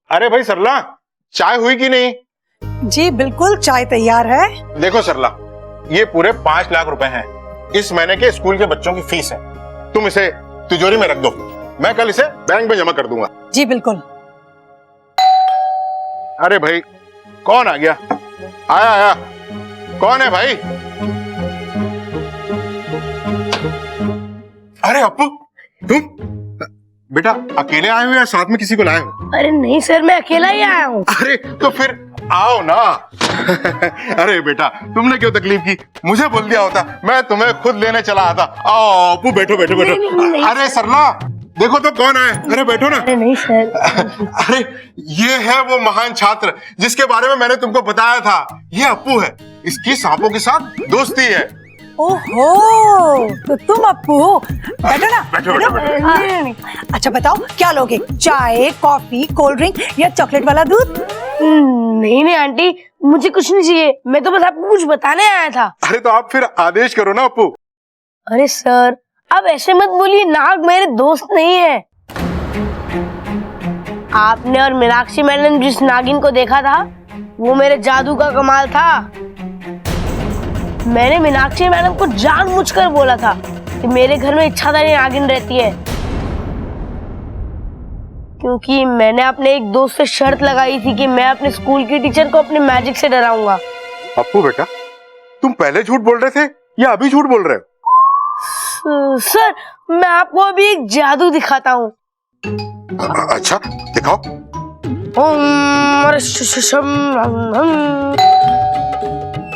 अरे भाई सरला, चाय हुई कि नहीं? जी बिल्कुल, चाय तैयार है। देखो सरला, ये पूरे 5 लाख रुपए हैं। इस महीने के स्कूल के बच्चों की फीस है। तुम इसे तिजोरी में रख दो, मैं कल इसे बैंक में जमा कर दूंगा। जी बिल्कुल। अरे भाई, कौन आ गया? आया आया, कौन है भाई? अरे अप्पू, तुम बेटा अकेले आए हो या साथ में किसी को लाए हो? अरे नहीं सर, मैं अकेला ही आया हूँ। अरे तो फिर आओ ना। अरे बेटा, तुमने क्यों तकलीफ की? मुझे बोल दिया होता, मैं तुम्हें खुद लेने चला आता। आओ अप्पू, बैठो बैठो बैठो। नहीं, अरे सरला, देखो तो कौन आए। अरे बैठो ना। अरे नहीं सर। अरे ये है वो महान छात्र जिसके बारे में मैंने तुमको बताया था। ये अप्पू है, इसकी सांपों के साथ दोस्ती है। ओहो, तो तुम अप्पू हो। बैठो ना। बैठो बैठो बैठो। अच्छा बताओ, क्या लोगे? चाय, कॉफी, कोल्ड ड्रिंक या चॉकलेट वाला दूध? नहीं नहीं आंटी, मुझे कुछ नहीं चाहिए। मैं तो बस आपको कुछ बताने आया था। अरे तो आप फिर आदेश करो ना अप्पू। अरे सर, अब ऐसे मत बोलिए, नाग मेरे दोस्त नहीं है। आपने और मीनाक्षी मैडम जिस नागिन को देखा था, वो मेरे जादू का कमाल था। मैंने मीनाक्षी मैडम को जानबूझकर बोला था कि मेरे घर में इच्छाधारी नागिन रहती है, क्योंकि मैंने अपने एक दोस्त से शर्त लगाई थी कि मैं अपने स्कूल की टीचर को अपने मैजिक से डराऊंगा। अप्पू बेटा, तुम पहले झूठ बोल रहे थे या अभी झूठ बोल रहे हो? सर, मैं आपको अभी एक जादू दिखाता हूँ। अच्छा दिखाओ।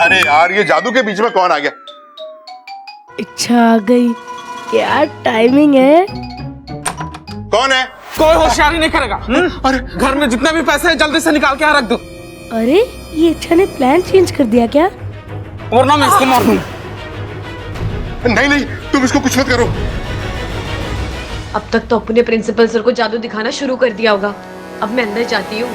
अरे यार, ये जादू के बीच में कौन आ गया? इच्छा आ गई। क्या टाइमिंग है। कौन है? कोई होशियारी नहीं करेगा। अरे घर में जितने भी पैसे हैं जल्दी से निकाल के यहाँ रख दो, अरे ये इच्छा ने प्लान चेंज कर दिया क्या? वरना मैं इसको मार दूंगा। नहीं नहीं, तुम इसको कुछ मत करो। अब तक तो अपने प्रिंसिपल सर को जादू दिखाना शुरू कर दिया होगा। अब मैं अंदर जाती हूँ।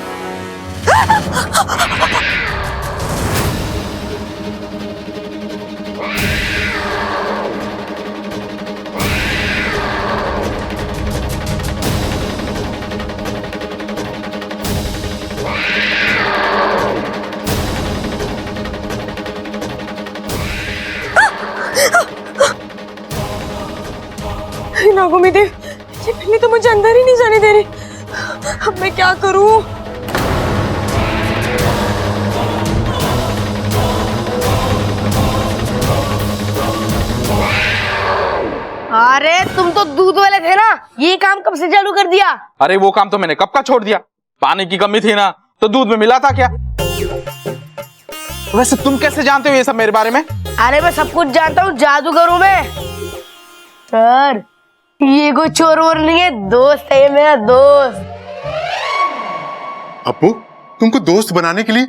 नागोमी देव, ये बिल्ली तो मुझे अंदर ही नहीं जाने दे रही। अब मैं क्या करूं? अरे तुम तो दूध वाले थे ना, ये काम कब से चालू कर दिया? अरे वो काम तो मैंने कब का छोड़ दिया। पानी की कमी थी ना, तो दूध में मिला था क्या? वैसे तुम कैसे जानते हो ये सब मेरे बारे में? अरे मैं सब कुछ जानता हूँ, जादूगर हूँ मैं। सर, ये कोई चोर वोर नहीं है, दोस्त है ये मेरा दोस्त। अप्पू, तुमको दोस्त बनाने के लिए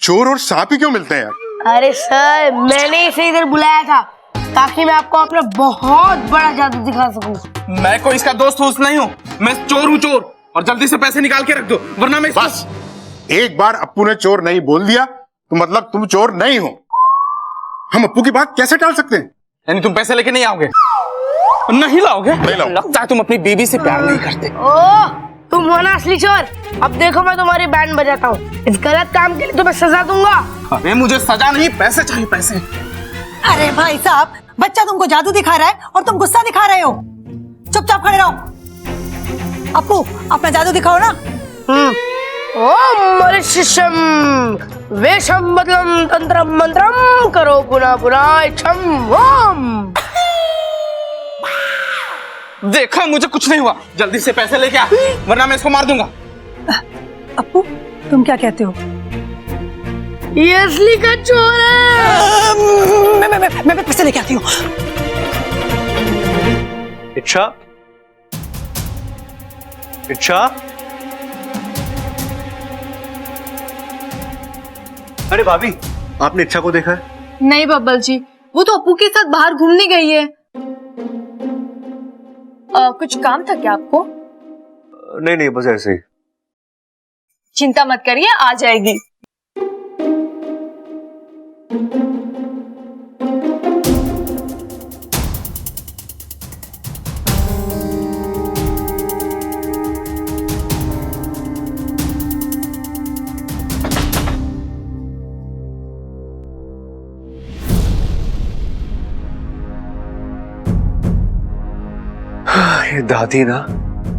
चोर और सांप ही क्यों मिलते हैं यार? अरे सर, मैंने इसे इधर बुलाया था ताकि मैं आपको अपना बहुत बड़ा जादू दिखा सकूं। मैं कोई इसका दोस्त वोस्त नहीं हूँ, मैं चोर हूँ, चोर। और जल्दी से पैसे निकाल के रख दो, वरना मैं बस एक बार अप्पू ने चोर नहीं बोल दिया तो मतलब तुम चोर नहीं हो। हम अप्पू की बात कैसे टाल सकते हैं? यानी तुम पैसे लेके नहीं आओगे? नहीं लाओगे? नहीं लाऊं। लगता है तुम अपनी बीवी से प्यार नहीं करते। ओह, तुम हो ना असली चोर। अब देखो मैं तुम्हारी बैंड बजाता हूँ। इस गलत काम के लिए तुम्हें सजा दूंगा। अरे मुझे सजा नहीं, पैसे चाहिए, पैसे। अरे भाई साहब, बच्चा तुमको जादू दिखा रहा है और तुम गुस्सा दिखा रहे हो। चुपचाप खड़े रहो। अप्पू, अपना जादू दिखाओ ना। ओम मरिशिशम वेशम बदलम तंत्रम मंत्रम करो पुनः पुनः इच्छम ओम। देखा, मुझे कुछ नहीं हुआ। जल्दी से पैसे लेके आ, वरना मैं इसको मार दूंगा। अप्पू, तुम क्या कहते हो? ये असली का चोर है। मैं पैसे लेके आती हूँ। इच्छा, इच्छा, अरे भाभी, आपने इच्छा को देखा है? नहीं बब्बल जी, वो तो अप्पू के साथ बाहर घूमने गई है। कुछ काम था क्या आपको? नहीं नहीं, बस ऐसे ही। चिंता मत करिए, आ जाएगी। ये दादी ना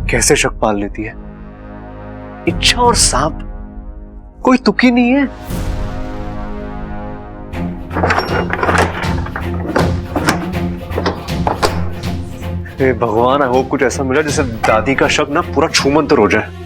कैसे शक पाल लेती है। इच्छा और सांप कोई तुकी नहीं है। हे भगवान, आई होप कुछ ऐसा मिला जिससे दादी का शक ना पूरा छूमंतर हो जाए।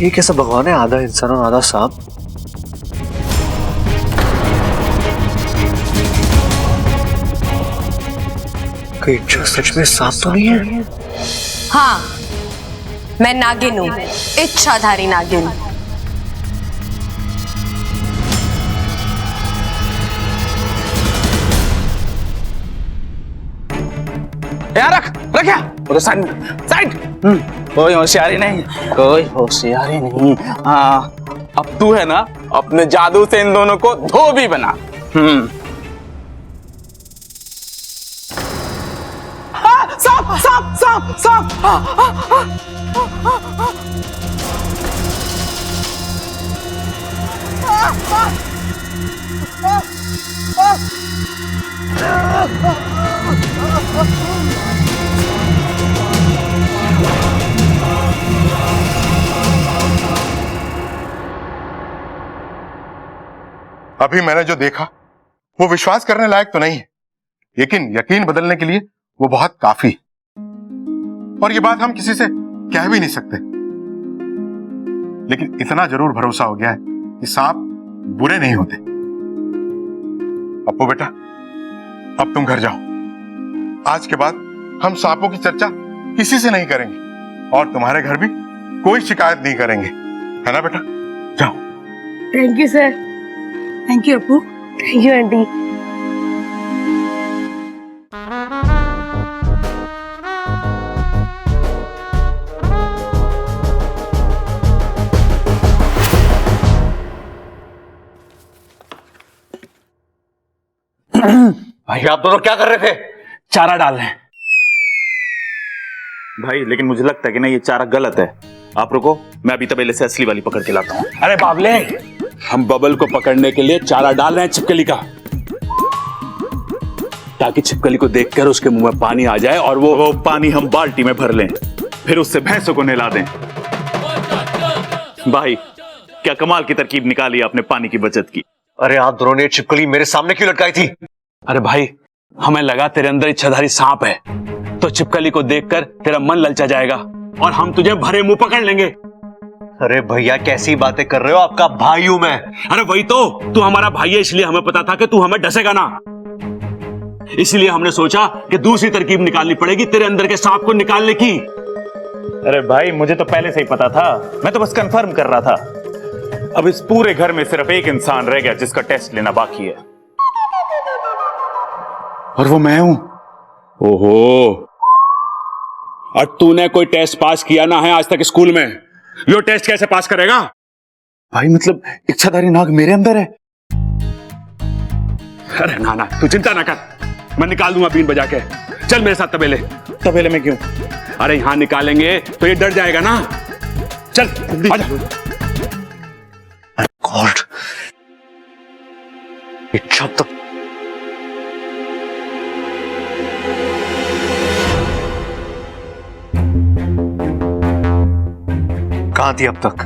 ये कैसा भगवान है, आधा इंसान और आधा सांप। कहीं इच्छा सच में सांप तो नहीं है? हाँ, मैं नागिन हूँ, इच्छाधारी नागिन। यार रख यार, साइड। कोई होशियारी नहीं, कोई होशियारी नहीं। हाँ, अब तू है ना अपने जादू से इन दोनों को धोबी बना। सांप सांप सांप सांप। अभी मैंने जो देखा वो विश्वास करने लायक तो नहीं है, लेकिन यकीन बदलने के लिए वो बहुत काफी। और ये बात हम किसी से कह भी नहीं सकते, लेकिन इतना जरूर भरोसा हो गया है कि सांप बुरे नहीं होते। अप्पू बेटा, अब तुम घर जाओ। आज के बाद हम सांपों की चर्चा किसी से नहीं करेंगे और तुम्हारे घर भी कोई शिकायत नहीं करेंगे, है ना बेटा? जाओ। Thank you sir. Thank you Appu. Thank you aunty. भाई आप दोनों क्या कर रहे थे? चारा डाल रहे हैं भाई, लेकिन मुझे लगता है कि ना ये चारा गलत है। आप रुको, मैं अभी तबेले से असली वाली पकड़ के लाता हूँ। अरे बाबले, हम बबल को पकड़ने के लिए चारा डाल रहे हैं छिपकली का, ताकि छिपकली को देखकर उसके मुंह में पानी आ जाए और वो पानी हम बाल्टी में भर लें, फिर उससे भैंसों को नहला दें। भाई क्या कमाल की तरकीब निकाली आपने पानी की बचत की। अरे आप दोनों ने छिपकली मेरे सामने क्यों लटकाई थी? अरे भाई, हमें लगा तेरे अंदर इच्छाधारी सांप है, तो छिपकली को देखकर तेरा मन ललचा जाएगा और हम तुझे भरे मुंह पकड़ लेंगे। अरे भैया कैसी बातें कर रहे हो, आपका भाई हूं मैं। अरे वही तो, तू हमारा भाई है, इसलिए हमें पता था कि तू हमें डसेगा ना, इसलिए हमने सोचा कि दूसरी तरकीब निकालनी पड़ेगी तेरे अंदर के सांप को निकालने की। अरे भाई मुझे तो पहले से ही पता था, मैं तो बस कंफर्म कर रहा था। अब इस पूरे घर में सिर्फ एक इंसान रह गया जिसका टेस्ट लेना बाकी है, और वो मैं हूं। ओहो, और तूने कोई टेस्ट पास किया ना है आज तक स्कूल में, यो टेस्ट कैसे पास करेगा? भाई मतलब इच्छाधारी नाग मेरे अंदर है? अरे ना ना, तू चिंता ना कर, मैं निकाल दूंगा बीन बजा के। चल मेरे साथ तबेले। तबेले में क्यों? अरे यहां निकालेंगे तो ये डर जाएगा ना। चल आजा। गॉड, इच्छा तक कहां थी अब तक?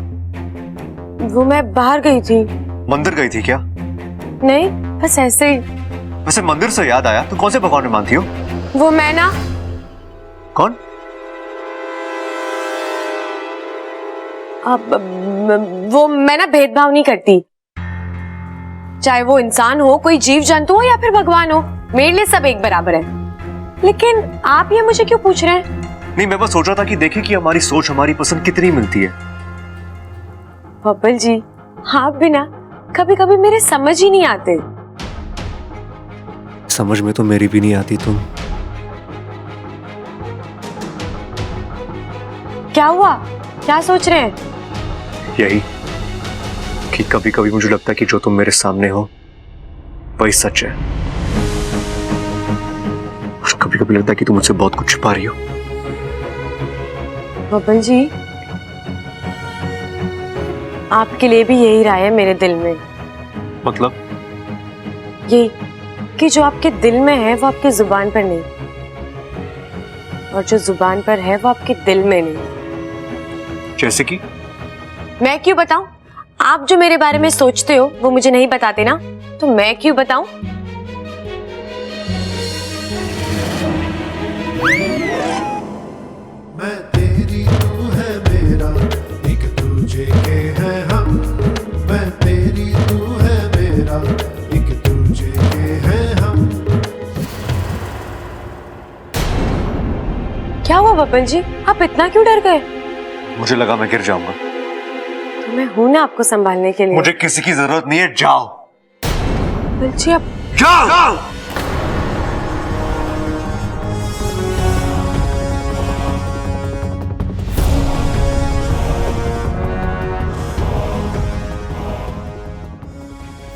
वो मैं बाहर गई थी। मंदिर गई थी क्या? नहीं, बस ऐसे ही। वैसे मंदिर से याद आया, तुम कौन से भगवान में मानती हो? वो मैं ना, कौन? वो मैं ना भेदभाव नहीं करती, चाहे वो इंसान हो, कोई जीव जंतु हो या फिर भगवान हो, मेरे लिए सब एक बराबर है। लेकिन आप ये मुझे क्यों पूछ रहे हैं? नहीं, मैं बस सोच रहा था कि देखें कि हमारी सोच, हमारी पसंद कितनी मिलती है। बबल जी, आप भी ना कभी कभी मेरे समझ ही नहीं आते। समझ में तो मेरी भी नहीं आती तुम। क्या हुआ? क्या सोच रहे हैं? यही कि कभी कभी मुझे लगता है कि जो तुम मेरे सामने हो वही सच है, और कभी कभी लगता है कि तुम मुझसे बहुत कुछ छुपा रही हो। बबल जी, आपके लिए भी यही राय है मेरे दिल में। मतलब? यही कि जो आपके दिल में है वो आपकी जुबान पर नहीं, और जो जुबान पर है वो आपके दिल में नहीं। जैसे कि? मैं क्यों बताऊं? आप जो मेरे बारे में सोचते हो वो मुझे नहीं बताते ना, तो मैं क्यों बताऊं? मैं तेरी तू है मेरा, एक दूजे के हैं हम। मैं तेरी तू है मेरा, एक दूजे के हैं हम। क्या हुआ बबल जी, आप इतना क्यों डर गए? मुझे लगा मैं गिर जाऊंगा। तो मैं हूं ना आपको संभालने के लिए। मुझे किसी की जरूरत नहीं है, जाओ। बबल जी आप जाओ।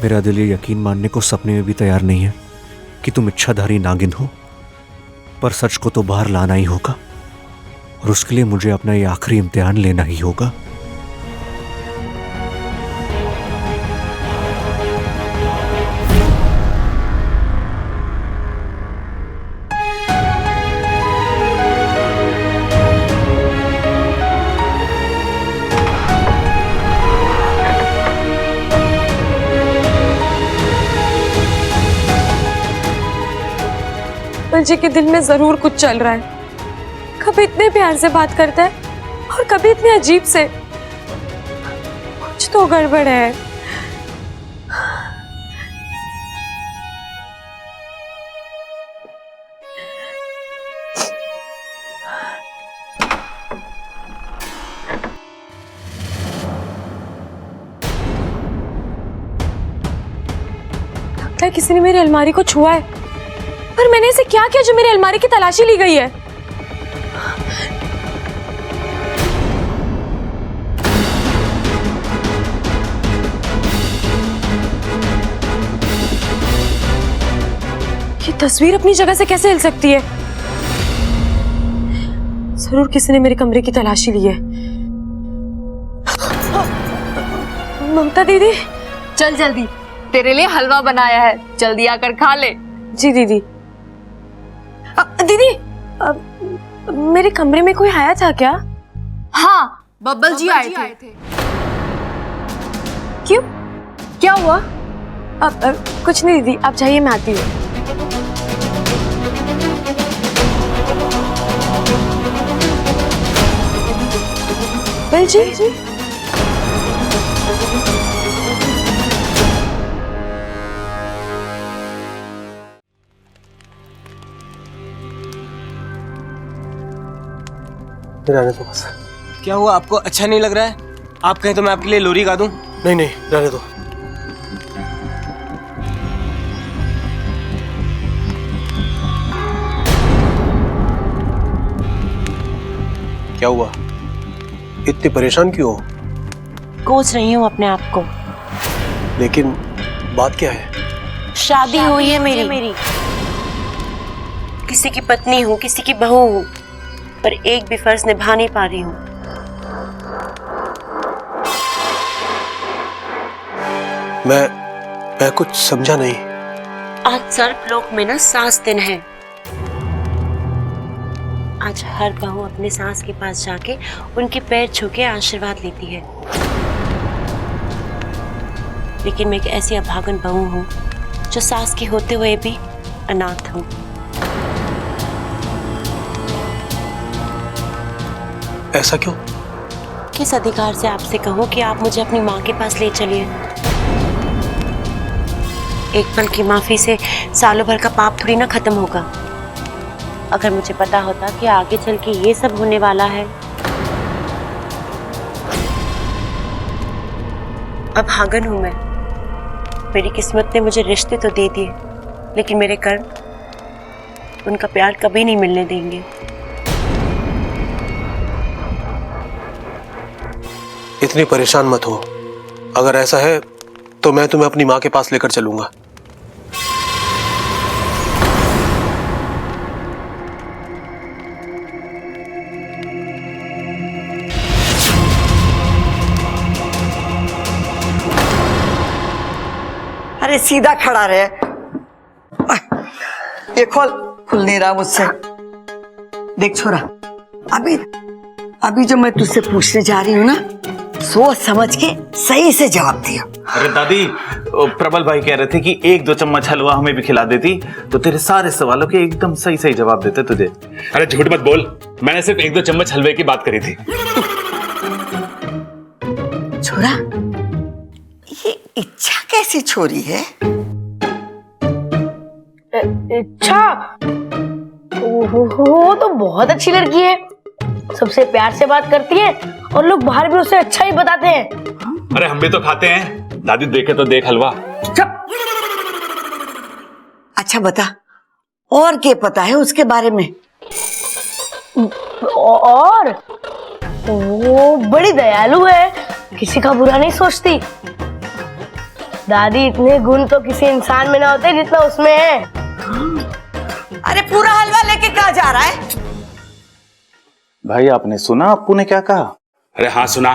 मेरा दिल ये यकीन मानने को सपने में भी तैयार नहीं है कि तुम इच्छाधारी नागिन हो, पर सच को तो बाहर लाना ही होगा, और उसके लिए मुझे अपना ये आखिरी इम्तिहान लेना ही होगा। बबल जी के दिल में जरूर कुछ चल रहा है। कभी इतने प्यार से बात करता है और कभी इतने अजीब से। कुछ तो गड़बड़ है। लगता है किसी ने मेरी अलमारी को छुआ है, पर मैंने ऐसे क्या किया जो मेरी अलमारी की तलाशी ली गई है? ये तस्वीर अपनी जगह से कैसे हिल सकती है? जरूर किसी ने मेरे कमरे की तलाशी ली है। ममता दीदी, चल जल्दी, तेरे लिए हलवा बनाया है, जल्दी आकर खा ले। जी दीदी। दीदी, मेरे कमरे में कोई आया था क्या? हाँ, बब्बल जी आए थे। क्यों? क्या हुआ? कुछ नहीं दीदी, आप जाइए, मैं आती हूँ। बब्बल जी, रहने दो बस। क्या हुआ, आपको अच्छा नहीं लग रहा है? आप कहें तो मैं आपके लिए लोरी गा दूं? नहीं नहीं, रहने दो। क्या हुआ, इतनी परेशान क्यों हो? कोस रही हूँ अपने आप को। लेकिन बात क्या है? शादी हुई है मेरी। किसी की पत्नी हूँ, किसी की बहू हूँ, पर एक भी फर्ज निभा नहीं पा रही हूँ। मैं कुछ समझा नहीं। आज सर्पलोक में ना सास दिन है। आज हर बहू अपने सास के पास जाके उनके पैर छू के आशीर्वाद लेती है, लेकिन मैं एक ऐसी अभागन बहू हूँ जो सास के होते हुए भी अनाथ हूँ। ऐसा क्यों? किस अधिकार से आपसे कहूँ कि आप मुझे अपनी माँ के पास ले चलिए? एक पल की माफी से सालों भर का पाप थोड़ी ना खत्म होगा। अगर मुझे पता होता कि आगे चल के ये सब होने वाला है। अभागन हूं मैं। मेरी किस्मत ने मुझे रिश्ते तो दे दिए, लेकिन मेरे कर्म उनका प्यार कभी नहीं मिलने देंगे। इतनी परेशान मत हो। अगर ऐसा है तो मैं तुम्हें अपनी माँ के पास लेकर चलूंगा। अरे सीधा खड़ा रहे। ये खुल नहीं रहा मुझसे। देख छोरा, अभी जो मैं तुझसे पूछने जा रही हूँ ना, सोच समझ के सही से जवाब दिया। अरे दादी, प्रबल भाई कह रहे थे कि 1-2 चम्मच हलवा हमें भी खिला देती तो तेरे सारे सवालों के एकदम सही सही जवाब देते तुझे। अरे झूठ मत बोल, मैंने सिर्फ 1-2 चम्मच हलवे की बात करी थी। छोरा, ये इच्छा कैसी छोरी है? इच्छा? वो तो बहुत अच्छी लड़की है, सबसे प्यार से बात करती है और लोग बाहर भी उसे अच्छा ही बताते हैं। अरे हम भी तो खाते हैं, दादी देखे तो देख हलवा। चुप। अच्छा बता, और क्या पता है उसके बारे में? और वो बड़ी दयालु है, किसी का बुरा नहीं सोचती। दादी, इतने गुण तो किसी इंसान में ना होते जितना उसमें है। अरे पूरा हलवा लेके कहाँ जा रहा है? भाई आपने सुना अप्पू ने क्या कहा? अरे हाँ सुना,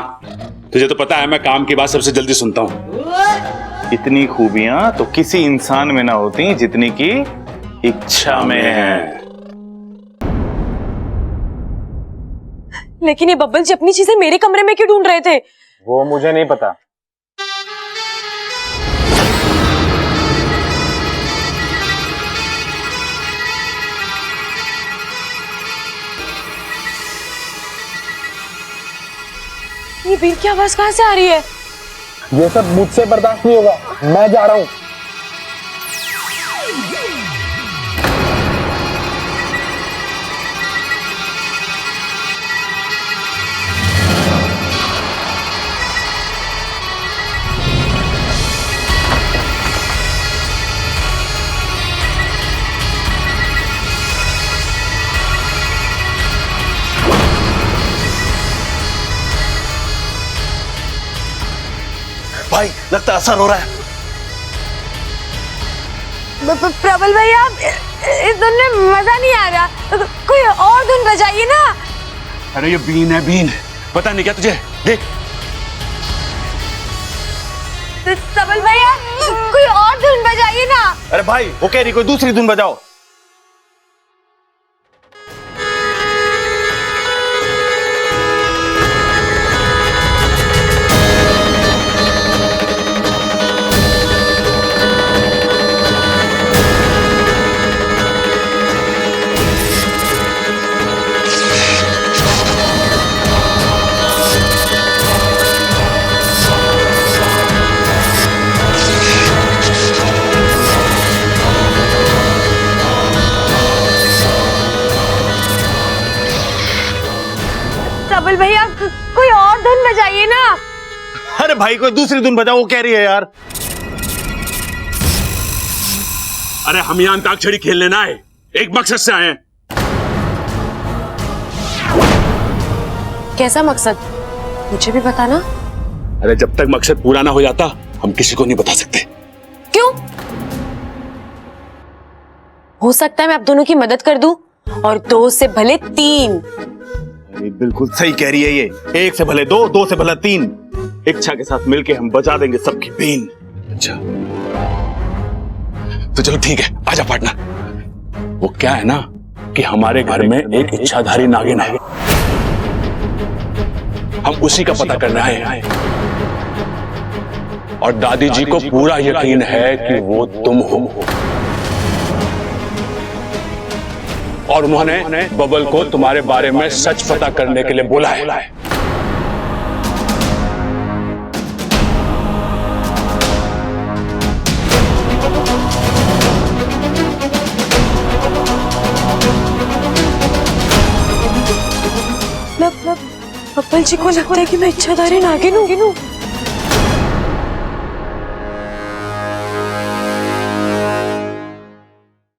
तुझे तो पता है मैं काम की बात सबसे जल्दी सुनता हूँ। इतनी खूबियां तो किसी इंसान में ना होती जितनी की इच्छा में है। लेकिन ये बब्बल जी अपनी चीजें मेरे कमरे में क्यों ढूंढ रहे थे? वो मुझे नहीं पता। ये बीर की आवाज कहाँ से आ रही है? ये सब मुझसे बर्दाश्त नहीं होगा, मैं जा रहा हूँ। भाई लगता असर हो रहा है। प्रबल भैया, इस धुन में मजा नहीं आ रहा, कोई और धुन बजाइए ना। अरे ये बीन है, बीन। पता नहीं क्या तुझे? देख। प्रबल भैया, कोई और धुन बजाइए ना। अरे भाई, वो कह रही कोई दूसरी धुन बजाओ। प्रबल भैया, कोई और धुन बजाइए ना। अरे भाई, कोई दूसरी धुन बजाओ, वो कह रही है यार। अरे हम यहाँ अंताक्षरी खेलने ना आए, एक मकसद से आए हैं। कैसा मकसद? मुझे भी बताना। अरे जब तक मकसद पूरा ना हो जाता हम किसी को नहीं बता सकते। क्यों? हो सकता है मैं आप दोनों की मदद कर दूं, और 2 से भले 3। बिल्कुल सही कह रही है ये। 1 से भले 2, 2 से भले 3। इच्छा के साथ मिलके हम बजा देंगे सबकी बीन। अच्छा तो चलो ठीक है, आजा पार्टनर। वो क्या है ना कि हमारे घर में एक इच्छाधारी नागिन है, हम उसी का पता करने आए हैं। और दादी जी को पूरा यकीन है कि वो तुम हो, और उन्होंने बबल को तुम्हारे बारे में सच पता करने के लिए बोला है। बब्बल जी को लगता है कि मैं इच्छाधारी नागिन हूँ।